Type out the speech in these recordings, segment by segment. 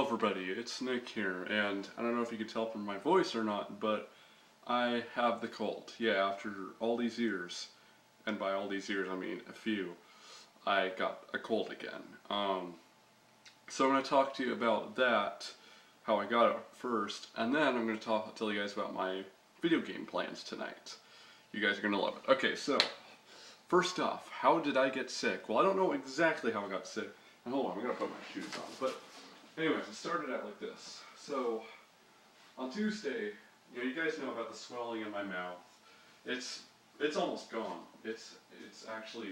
Hello everybody, it's Nick here, and I don't know if you could tell from my voice or not, but I have the cold. Yeah, after all these years, and by all these years I mean a few, I got a cold again. So I'm going to talk to you about that, how I got it first, and then I'm going to tell you guys about my video game plans tonight. You guys are going to love it. Okay, so, first off, how did I get sick? Well, I don't know exactly how I got sick. And hold on, I'm going to put my shoes on, but anyways, it started out like this. So, on Tuesday, you guys know about the swelling in my mouth. It's almost gone. It's actually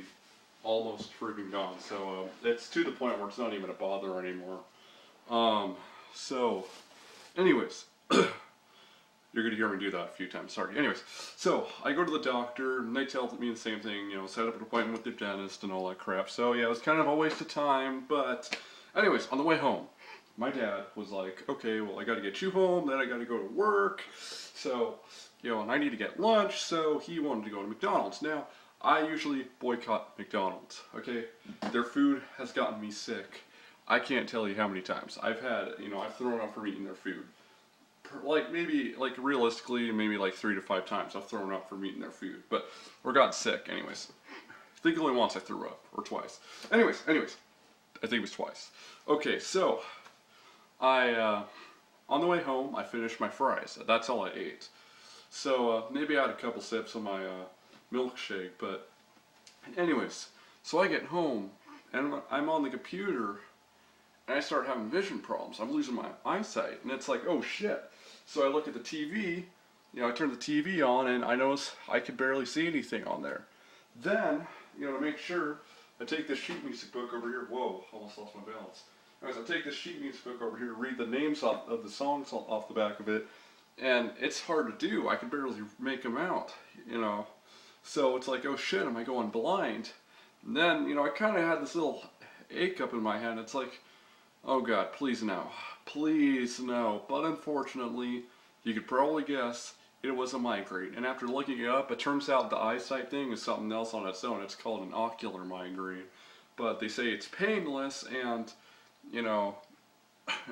almost freaking gone. So, it's to the point where it's not even a bother anymore. So, anyways, you're gonna hear me do that a few times, sorry. Anyways, so, I go to the doctor, and they tell me the same thing, set up an appointment with the dentist and all that crap. So, yeah, it was kind of a waste of time, but anyways, on the way home, my dad was like, okay, well, I gotta get you home, then I gotta go to work, so, and I need to get lunch, so he wanted to go to McDonald's. Now, I usually boycott McDonald's, okay? Their food has gotten me sick. I can't tell you how many times. I've had, I've thrown up from eating their food. Realistically, maybe like 3 to 5 times I've thrown up from eating their food, or got sick, anyways. I think only once I threw up, or twice. Anyways, I think it was twice. Okay, so, on the way home, I finished my fries. That's all I ate. So, maybe I had a couple sips of my, milkshake, but anyways, so I get home, and I'm on the computer, and I start having vision problems. I'm losing my eyesight, and it's like, oh shit. So I look at the TV, I turn the TV on, and I notice I could barely see anything on there. Then, to make sure, I take this sheet music book over here. Whoa, almost lost my balance. Anyways, I take this sheet music book over here, read the names of the songs off the back of it, and it's hard to do. I can barely make them out, So it's like, oh shit, am I going blind? And then, I kind of had this little ache up in my head. It's like, oh God, please no. Please no. But unfortunately, you could probably guess, it was a migraine. And after looking it up, it turns out the eyesight thing is something else on its own. It's called an ocular migraine. But they say it's painless, and,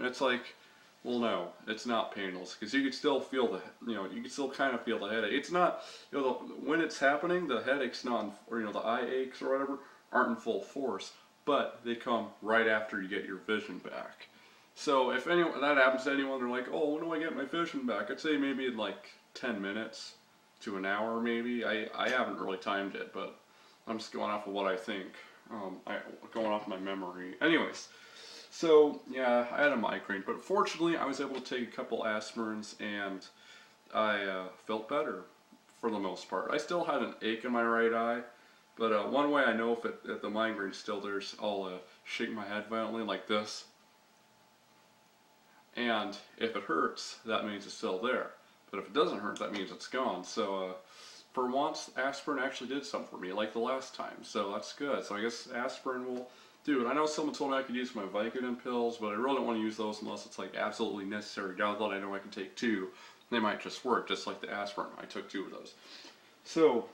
it's like, well, no, it's not painless, because you can still feel the, you can still kind of feel the headache. It's not, when it's happening, the headache's not, or, the eye aches or whatever, aren't in full force, but they come right after you get your vision back. So if that happens to anyone, they're like, oh, when do I get my vision back? I'd say maybe in like 10 minutes to an hour, maybe. I haven't really timed it, but I'm just going off of what I think, going off my memory. Anyways. So, yeah, I had a migraine, but fortunately I was able to take a couple aspirins, and I felt better for the most part. I still had an ache in my right eye, but one way I know if the migraine's still there, I'll shake my head violently like this. And if it hurts, that means it's still there. But if it doesn't hurt, that means it's gone. So, for once, aspirin actually did something for me, like the last time, so that's good. So I guess aspirin will do it. I know someone told me I could use my Vicodin pills, but I really don't want to use those unless it's like absolutely necessary. Now that I know I can take 2, they might just work, just like the aspirin. I took 2 of those. So,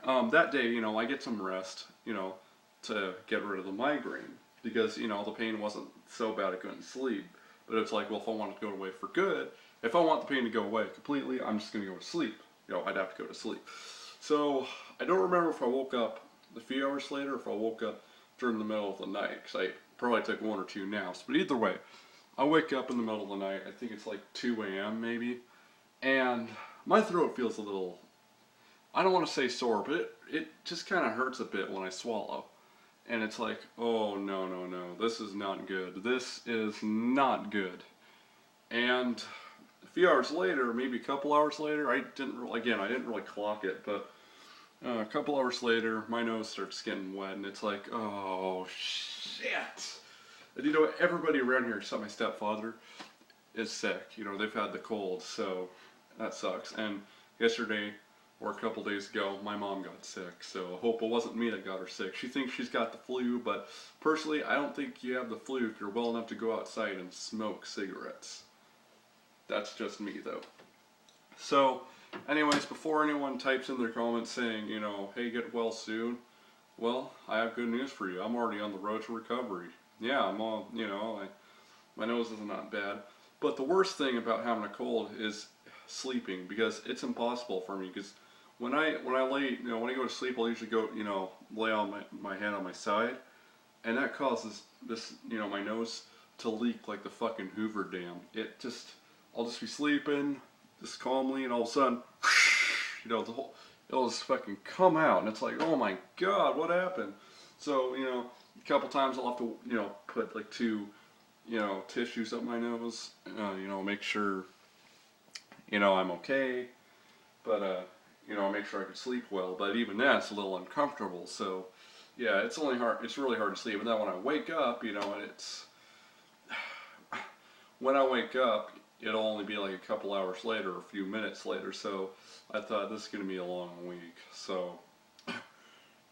that day, I get some rest, to get rid of the migraine, because, the pain wasn't so bad I couldn't sleep. But it's like, well, if I want it to go away for good, if I want the pain to go away completely, I'm just going to go to sleep. I'd have to go to sleep. So, I don't remember if I woke up a few hours later, or if I woke up during the middle of the night, because I probably took 1 or 2 naps. But either way, I wake up in the middle of the night, I think it's like 2 a.m. maybe, and my throat feels a little, I don't want to say sore, but it just kind of hurts a bit when I swallow. And it's like, oh no, this is not good. This is not good. And a few hours later, maybe a couple hours later, I didn't really clock it, but a couple hours later, my nose starts getting wet, and it's like, oh shit. And everybody around here, except my stepfather, is sick. They've had the cold, so that sucks. And yesterday, or a couple days ago, my mom got sick, so I hope it wasn't me that got her sick. She thinks she's got the flu, but personally, I don't think you have the flu if you're well enough to go outside and smoke cigarettes. That's just me, though. So, anyways, before anyone types in their comments saying, hey, get well soon, well, I have good news for you. I'm already on the road to recovery. Yeah, I'm all, My nose is not bad. But the worst thing about having a cold is sleeping, because it's impossible for me. Because when I lay, when I go to sleep, I'll usually go, lay on my hand on my side, and that causes this, my nose to leak like the fucking Hoover Dam. I'll just be sleeping, just calmly, and all of a sudden, it'll just fucking come out, and it's like, oh my god, what happened? So, a couple times I'll have to, put like two, tissues up my nose, make sure, I'm okay, but, make sure I can sleep well, but even that's a little uncomfortable, so, yeah, it's really hard to sleep, and then when I wake up, when I wake up, it'll only be like a couple hours later, a few minutes later, so I thought this is going to be a long week, so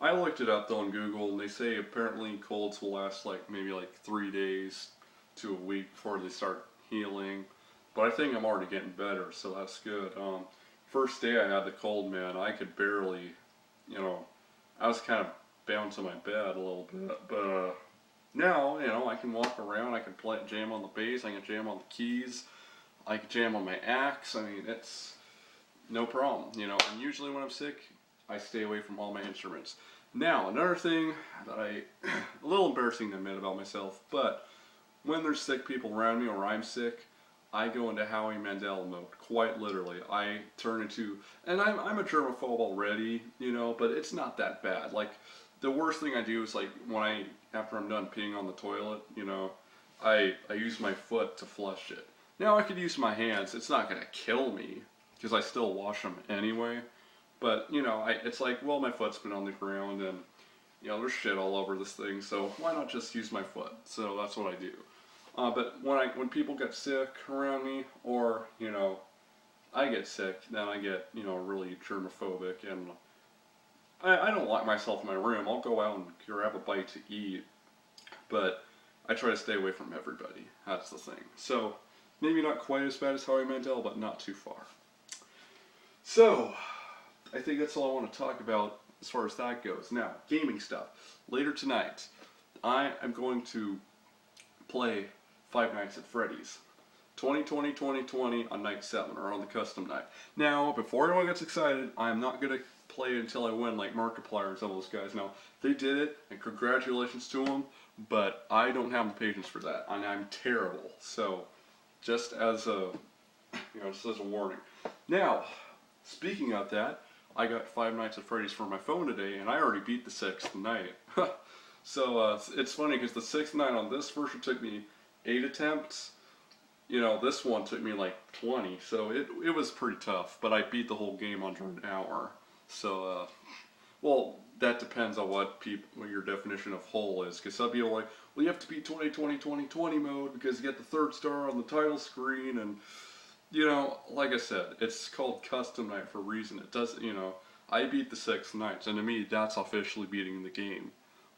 I looked it up though on Google, and they say apparently colds will last maybe 3 days to a week before they start healing, but I think I'm already getting better, so that's good. First day I had the cold, man, I could barely, I was kind of bound to my bed a little bit, but now, I can walk around, I can jam on the bass, I can jam on the keys, I can jam on my axe. I mean, it's no problem, and usually when I'm sick, I stay away from all my instruments. Now, another thing that a little embarrassing to admit about myself, but when there's sick people around me or I'm sick, I go into Howie Mandel mode, quite literally. I turn into, and I'm a germaphobe already, but it's not that bad. Like, the worst thing I do is after I'm done peeing on the toilet, I use my foot to flush it. Now I could use my hands, it's not gonna kill me, because I still wash them anyway. But, it's like, well, my foot's been on the ground, and, there's shit all over this thing, so why not just use my foot? So that's what I do. But when people get sick around me, or, I get sick, then I get, really germophobic, and I don't lock myself in my room. I'll go out and grab a bite to eat, but I try to stay away from everybody. That's the thing. So, maybe not quite as bad as Howie Mandel, but not too far. So, I think that's all I want to talk about as far as that goes. Now, gaming stuff. Later tonight, I am going to play Five Nights at Freddy's. 2020 on night 7, or on the custom night. Now, before anyone gets excited, I'm not going to play until I win like Markiplier and some of those guys. Now, they did it, and congratulations to them, but I don't have the patience for that, and I'm terrible. So, just as a warning. Now, speaking of that, I got Five Nights at Freddy's for my phone today, and I already beat the 6th night. So, it's funny, because the 6th night on this version took me 8 attempts. This one took me like 20, so it was pretty tough, but I beat the whole game under an hour. So, well, that depends on what your definition of whole is, because some people are like, well, you have to beat 2020 mode because you get the 3rd star on the title screen, and, like I said, it's called custom night for a reason. It doesn't, I beat the 6 nights, and to me, that's officially beating the game.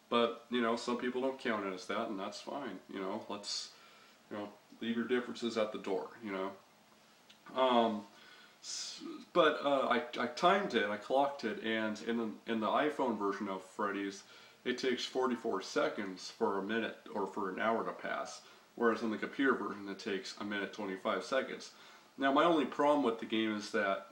But, some people don't count it as that, and that's fine. Let's, leave your differences at the door, But I timed it, I clocked it, and in the iPhone version of Freddy's, it takes 44 seconds for a minute or for an hour to pass, whereas in the computer version it takes a minute 25 seconds. Now my only problem with the game is that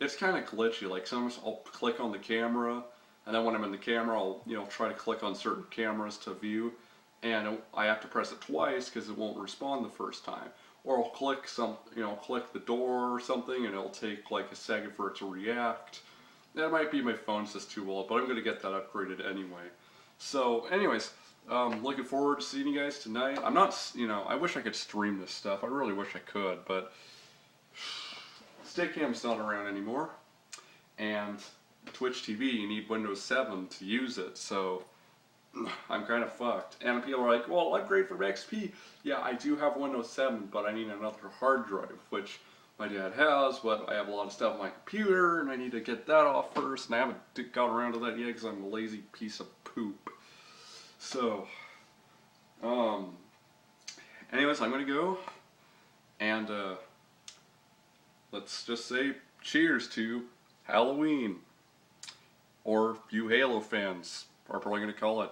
it's kind of glitchy. Like sometimes I'll click on the camera, and then when I'm in the camera I'll try to click on certain cameras to view, and I have to press it twice because it won't respond the first time. Or I'll click click the door or something, and it'll take like a second for it to react. That might be my phone's just too old, but I'm going to get that upgraded anyway. So, anyways, looking forward to seeing you guys tonight. I'm not, I wish I could stream this stuff. I really wish I could, but Stickcam's not around anymore. And Twitch TV, you need Windows 7 to use it, so I'm kind of fucked. And people are like, well, upgrade from XP. Yeah, I do have Windows 7, but I need another hard drive, which my dad has, but I have a lot of stuff on my computer, and I need to get that off first, and I haven't got around to that yet because I'm a lazy piece of poop. So, anyways, I'm going to go, and let's just say cheers to Halloween. Or you Halo fans are probably going to call it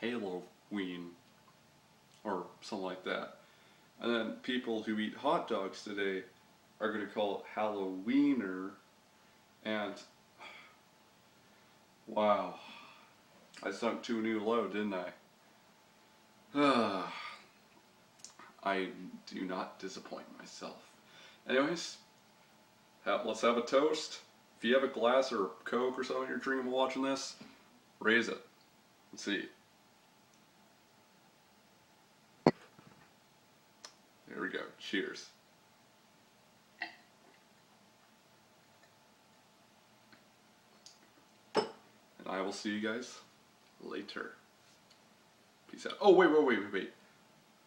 Halloween. Or something like that. And then people who eat hot dogs today are going to call it Halloweener. And wow, I sunk to a new low, didn't I? I do not disappoint myself. Anyways, let's have a toast. If you have a glass or a Coke or something you're drinking while watching this, raise it. Let's see. There we go. Cheers. And I will see you guys later. Peace out. Oh, wait.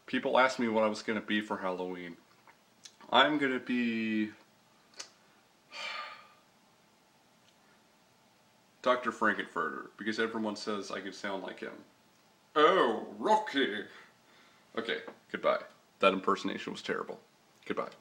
People asked me what I was going to be for Halloween. I'm going to be Dr. Frankenfurter, because everyone says I could sound like him. Oh, Rocky! Okay, goodbye. That impersonation was terrible. Goodbye.